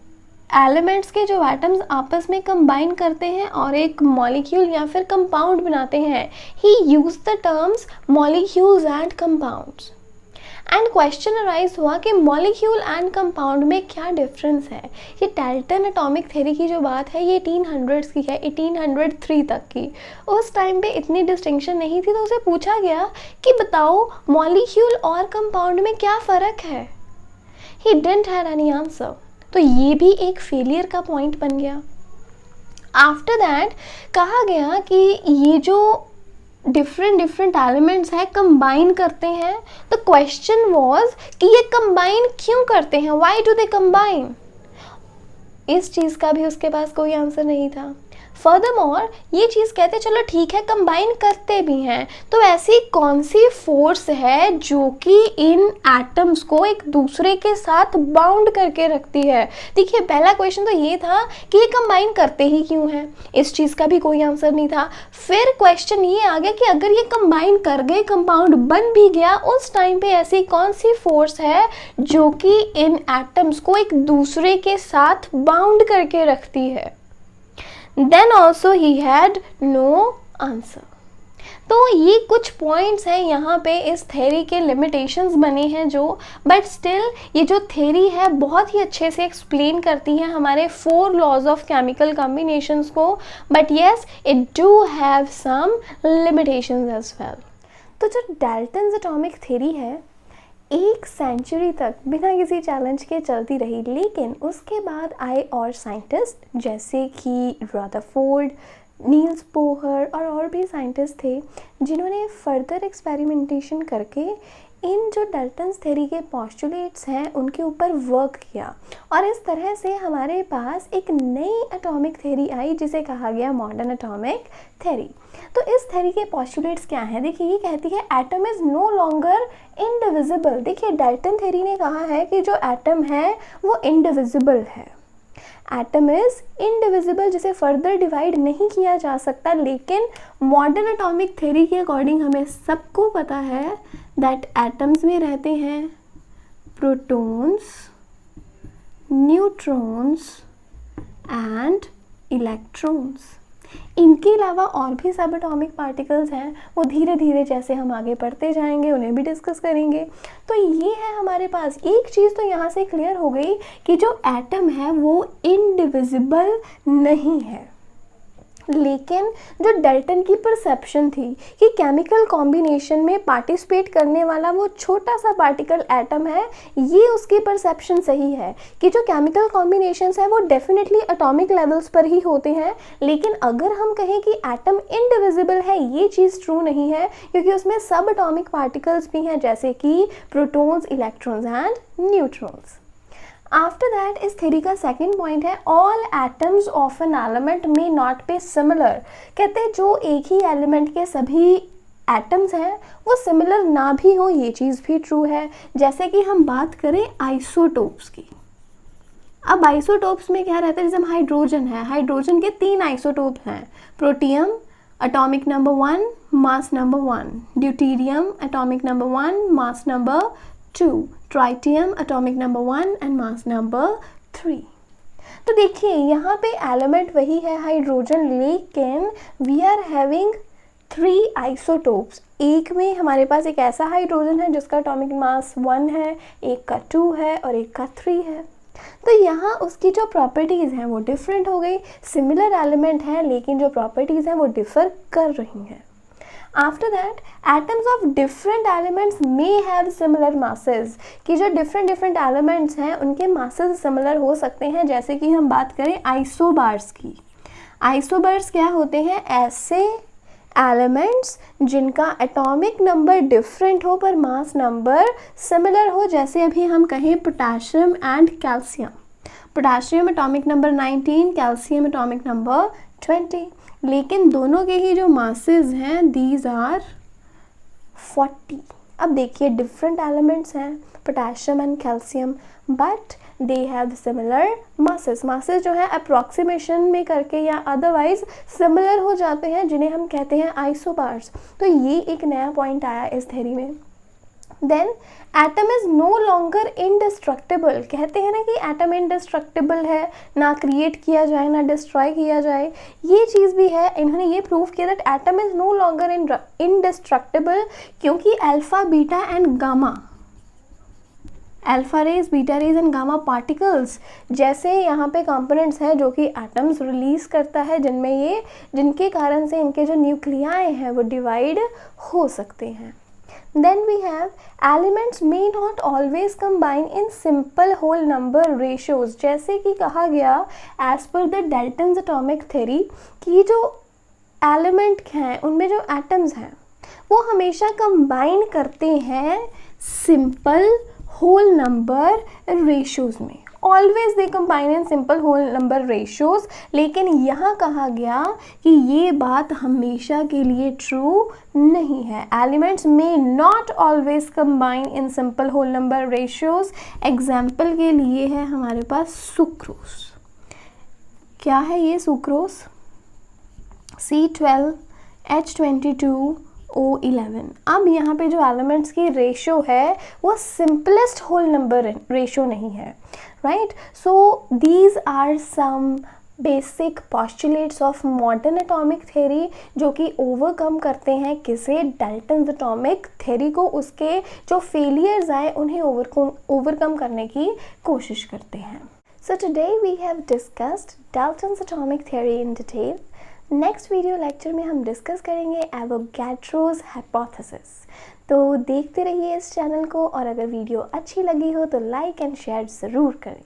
एलिमेंट्स के जो एटम्स आपस में कंबाइन करते हैं और एक मॉलिक्यूल या फिर कंपाउंड बनाते हैं, he use the terms molecules and compounds. And question arise हुआ कि मॉलिक्यूल एंड कंपाउंड में क्या डिफरेंस है। ये डाल्टन एटॉमिक थ्योरी की जो बात है ये 1800s की है, 1803 तक की। उस टाइम पे इतनी डिस्टिंक्शन नहीं थी, तो उसे पूछा गया कि बताओ मॉलिक्यूल और कंपाउंड में क्या फ़र्क है। He didn't had any answer. तो ये भी एक फेलियर का पॉइंट बन गया। आफ्टर दैट कहा गया कि ये जो डिफरेंट एलिमेंट्स हैं कंबाइन करते हैं। तो क्वेश्चन वाज कि ये कंबाइन क्यों करते हैं, व्हाई डू दे कंबाइन। इस चीज़ का भी उसके पास कोई आंसर नहीं था। फर्दरमोर ये चीज़ कहते चलो ठीक है कंबाइन करते भी हैं, तो ऐसी कौन सी फोर्स है जो कि इन एटम्स को एक दूसरे के साथ बाउंड करके रखती है। देखिए पहला क्वेश्चन तो ये था कि ये कंबाइन करते ही क्यों हैं, इस चीज़ का भी कोई आंसर नहीं था। फिर क्वेश्चन ये आ गया कि अगर ये कंबाइन कर गए, कंपाउंड बन भी गया, उस टाइम पे ऐसी कौन सी फोर्स है जो कि इन एटम्स को एक दूसरे के साथ बाउंड करके रखती है। Then also he had no answer। तो ये कुछ पॉइंट्स हैं यहाँ पे इस थ्योरी के लिमिटेशंस बने हैं जो, बट स्टिल ये जो थ्योरी है बहुत ही अच्छे से एक्सप्लेन करती है हमारे 4 लॉज ऑफ केमिकल कॉम्बिनेशंस को, but yes it do have some limitations as well. तो जो डाल्टन्स एटॉमिक थ्योरी है 1 सेंचुरी तक बिना किसी चैलेंज के चलती रही, लेकिन उसके बाद आए और साइंटिस्ट जैसे कि रदरफोर्ड, नील्स बोहर और भी साइंटिस्ट थे जिन्होंने फर्दर एक्सपेरिमेंटेशन करके इन जो डाल्टन्स थ्योरी के पोस्टुलेट्स हैं उनके ऊपर वर्क किया, और इस तरह से हमारे पास एक नई एटॉमिक थ्योरी आई जिसे कहा गया मॉडर्न एटॉमिक थ्योरी। तो इस थ्योरी के पोस्टुलेट्स क्या हैं, देखिए ये कहती है atom is no longer indivisible. देखिए डाल्टन थ्योरी ने कहा है कि जो एटम है वो इंडिविजिबल है, एटम इज इंडिविजिबल, जिसे फर्दर डिवाइड नहीं किया जा सकता। लेकिन मॉडर्न एटॉमिक थ्योरी के अकॉर्डिंग हमें सबको पता है दैट एटम्स में रहते हैं प्रोटॉन्स, न्यूट्रॉन्स एंड इलेक्ट्रॉन्स। इनके अलावा और भी सब एटॉमिक पार्टिकल्स हैं, वो धीरे धीरे जैसे हम आगे बढ़ते जाएंगे उन्हें भी डिस्कस करेंगे। तो ये है हमारे पास एक चीज़ तो यहाँ से क्लियर हो गई कि जो एटम है वो इंडिविजिबल नहीं है। लेकिन जो डाल्टन की परसेप्शन थी कि केमिकल कॉम्बिनेशन में पार्टिसिपेट करने वाला वो छोटा सा पार्टिकल एटम है, ये उसकी परसेप्शन सही है कि जो केमिकल कॉम्बिनेशंस हैं वो डेफिनेटली एटॉमिक लेवल्स पर ही होते हैं, लेकिन अगर हम कहें कि एटम इनडिविजिबल है, ये चीज़ ट्रू नहीं है, क्योंकि उसमें सब एटॉमिक पार्टिकल्स भी हैं जैसे कि protons, electrons and neutrons. After that इस थ्योरी का सेकेंड पॉइंट है all atoms of an element may not be similar. कहते हैं जो एक ही एलिमेंट के सभी एटम्स हैं वो सिमिलर ना भी हो, ये चीज़ भी ट्रू है। जैसे कि हम बात करें आइसोटोप्स की। अब आइसोटोप्स में क्या रहता है, जैसे हाइड्रोजन है, हाइड्रोजन के 3 आइसोटोप हैं, protium atomic number 1 mass number 1, deuterium atomic number 1 mass number 2, tritium atomic number 1 and mass number 3। तो देखिए यहाँ पे एलिमेंट वही है हाइड्रोजन, लेकिन वी आर हैविंग 3 आइसोटोप्स। एक में हमारे पास एक ऐसा हाइड्रोजन है जिसका एटॉमिक मास 1 है, एक का 2 है और एक का 3 है। तो यहाँ उसकी जो प्रॉपर्टीज़ हैं वो डिफरेंट हो गई। सिमिलर एलिमेंट है लेकिन जो प्रॉपर्टीज़ हैं वो डिफर कर रही हैं। After that atoms of different elements may have similar masses, कि जो डिफरेंट एलिमेंट्स हैं उनके मासेस सिमिलर हो सकते हैं। जैसे कि हम बात करें आइसोबार्स की। आइसोबार्स क्या होते हैं, ऐसे एलिमेंट्स जिनका एटॉमिक नंबर डिफरेंट हो पर मास नंबर सिमिलर हो। जैसे अभी हम कहें potassium and calcium, potassium atomic number 19, calcium atomic number 20, लेकिन दोनों के ही जो मासेस हैं दीज आर 40। अब देखिए डिफरेंट एलिमेंट्स हैं potassium and calcium, but they have similar masses. Masses जो है अप्रॉक्सीमेशन में करके या अदरवाइज सिमिलर हो जाते हैं, जिन्हें हम कहते हैं आइसोबार्स। तो ये एक नया पॉइंट आया इस थ्योरी में। Then atom is no longer indestructible. कहते हैं ना कि एटम इनडिस्ट्रक्टिबल है, ना क्रिएट किया जाए ना डिस्ट्रॉय किया जाए, ये चीज़ भी है। इन्होंने ये प्रूव किया that atom is no longer indestructible, क्योंकि alpha, beta and gamma, alpha rays, beta rays and gamma particles जैसे यहाँ पे कंपोनेंट्स हैं जो कि एटम्स रिलीज करता है, जिनके कारण से इनके जो न्यूक्लियाई हैं वो डिवाइड हो सकते हैं। Then we have elements may not always combine in simple whole number ratios। जैसे कि कहा गया as per the Dalton's atomic theory कि जो एलिमेंट हैं उनमें जो एटम्स हैं वो हमेशा कंबाइन करते हैं सिंपल होल नंबर रेशियोज में। Always they combine in simple whole number ratios. लेकिन यहाँ कहा गया कि ये बात हमेशा के लिए ट्रू नहीं है। एलिमेंट्स में not always combine in simple whole number ratios. Example के लिए है हमारे पास सुक्रोज। क्या है ये सुक्रोज? C12 H22 O11। अब यहाँ पे जो एलिमेंट्स की रेशियो है वो सिंपलेस्ट होल नंबर रेशियो नहीं है, right. So these are some basic postulates of modern atomic theory जो कि ओवरकम करते हैं किसे, डाल्टन्स एटॉमिक थ्योरी को। उसके जो फेलियर्स आए उन्हें ओवरकम करने की कोशिश करते हैं। So today we have discussed Dalton's atomic theory in detail. Next video lecture में हम डिस्कस करेंगे एवोगैड्रोस हाइपोथेसिस। तो देखते रहिए इस चैनल को, और अगर वीडियो अच्छी लगी हो तो लाइक एंड शेयर ज़रूर करें।